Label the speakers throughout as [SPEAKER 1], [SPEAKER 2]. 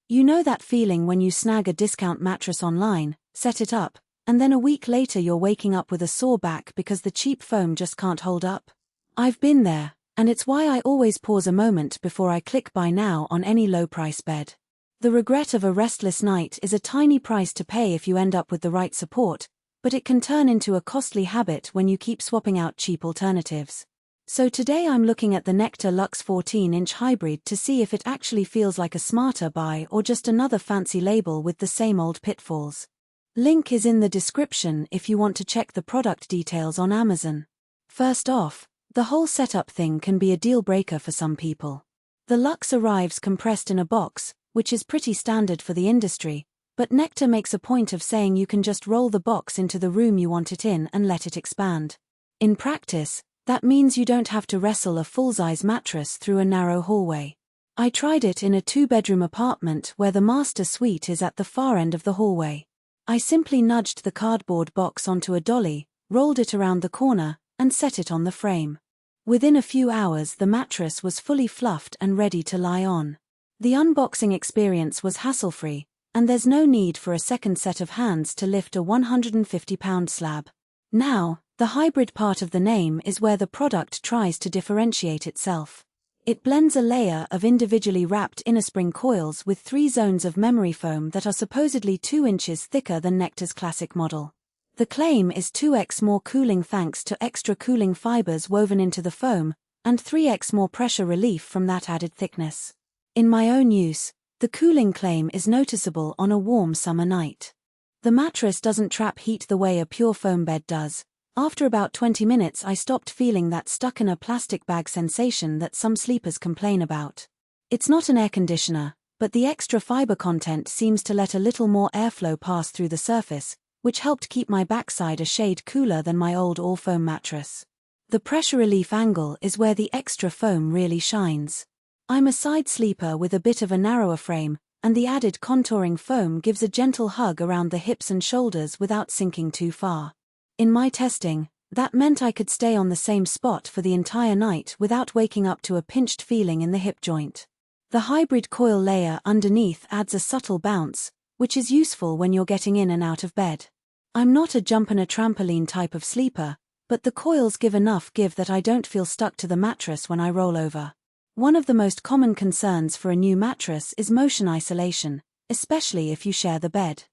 [SPEAKER 1] You know that feeling when you snag a discount mattress online, set it up, and then a week later you're waking up with a sore back because the cheap foam just can't hold up? I've been there, and it's why I always pause a moment before I click buy now on any low-price bed. The regret of a restless night is a tiny price to pay if you end up with the right support, but it can turn into a costly habit when you keep swapping out cheap alternatives. So today I'm looking at the Nectar Luxe 14-inch hybrid to see if it actually feels like a smarter buy or just another fancy label with the same old pitfalls. Link is in the description if you want to check the product details on Amazon. First off, the whole setup thing can be a deal breaker for some people. The Luxe arrives compressed in a box, which is pretty standard for the industry, but Nectar makes a point of saying you can just roll the box into the room you want it in and let it expand. In practice, that means you don't have to wrestle a full-size mattress through a narrow hallway. I tried it in a 2-bedroom apartment where the master suite is at the far end of the hallway. I simply nudged the cardboard box onto a dolly, rolled it around the corner, and set it on the frame. Within a few hours the mattress was fully fluffed and ready to lie on. The unboxing experience was hassle-free, and there's no need for a second set of hands to lift a 150-pound slab. Now, the hybrid part of the name is where the product tries to differentiate itself. It blends a layer of individually wrapped innerspring coils with 3 zones of memory foam that are supposedly 2 inches thicker than Nectar's classic model. The claim is 2x more cooling thanks to extra cooling fibers woven into the foam, and 3x more pressure relief from that added thickness. In my own use, the cooling claim is noticeable on a warm summer night. The mattress doesn't trap heat the way a pure foam bed does. After about 20 minutes I stopped feeling that stuck in a plastic bag sensation that some sleepers complain about. It's not an air conditioner, but the extra fiber content seems to let a little more airflow pass through the surface, which helped keep my backside a shade cooler than my old all-foam mattress. The pressure relief angle is where the extra foam really shines. I'm a side sleeper with a bit of a narrower frame, and the added contouring foam gives a gentle hug around the hips and shoulders without sinking too far. In my testing, that meant I could stay on the same spot for the entire night without waking up to a pinched feeling in the hip joint. The hybrid coil layer underneath adds a subtle bounce, which is useful when you're getting in and out of bed. I'm not a jump and a trampoline type of sleeper, but the coils give enough give that I don't feel stuck to the mattress when I roll over. One of the most common concerns for a new mattress is motion isolation, especially if you share the bed.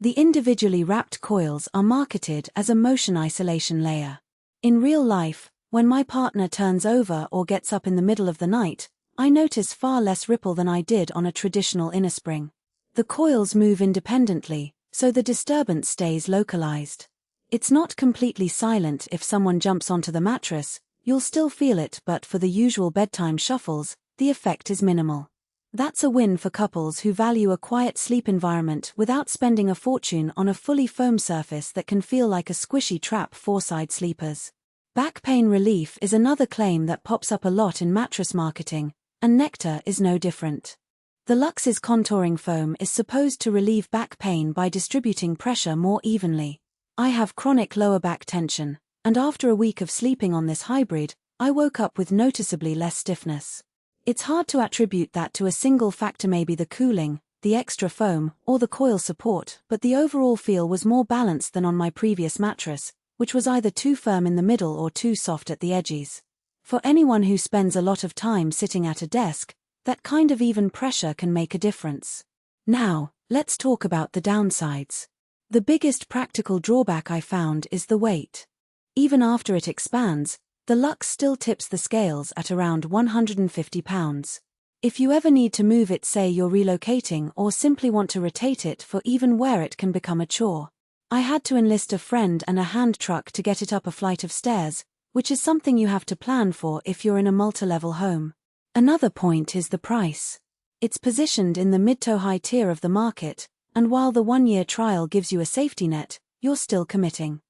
[SPEAKER 1] The individually wrapped coils are marketed as a motion isolation layer. In real life, when my partner turns over or gets up in the middle of the night, I notice far less ripple than I did on a traditional innerspring. The coils move independently, so the disturbance stays localized. It's not completely silent if someone jumps onto the mattress, you'll still feel it, but for the usual bedtime shuffles, the effect is minimal. That's a win for couples who value a quiet sleep environment without spending a fortune on a fully foam surface that can feel like a squishy trap for side sleepers. Back pain relief is another claim that pops up a lot in mattress marketing, and Nectar is no different. The Luxe's contouring foam is supposed to relieve back pain by distributing pressure more evenly. I have chronic lower back tension, and after a week of sleeping on this hybrid, I woke up with noticeably less stiffness. It's hard to attribute that to a single factor, maybe the cooling, the extra foam, or the coil support, but the overall feel was more balanced than on my previous mattress, which was either too firm in the middle or too soft at the edges. For anyone who spends a lot of time sitting at a desk, that kind of even pressure can make a difference. Now, let's talk about the downsides. The biggest practical drawback I found is the weight. Even after it expands, the Luxe still tips the scales at around 150 pounds. If you ever need to move it, say you're relocating or simply want to rotate it for even wear, it can become a chore. I had to enlist a friend and a hand truck to get it up a flight of stairs, which is something you have to plan for if you're in a multi-level home. Another point is the price. It's positioned in the mid to high tier of the market, and while the 1-year trial gives you a safety net, you're still committing.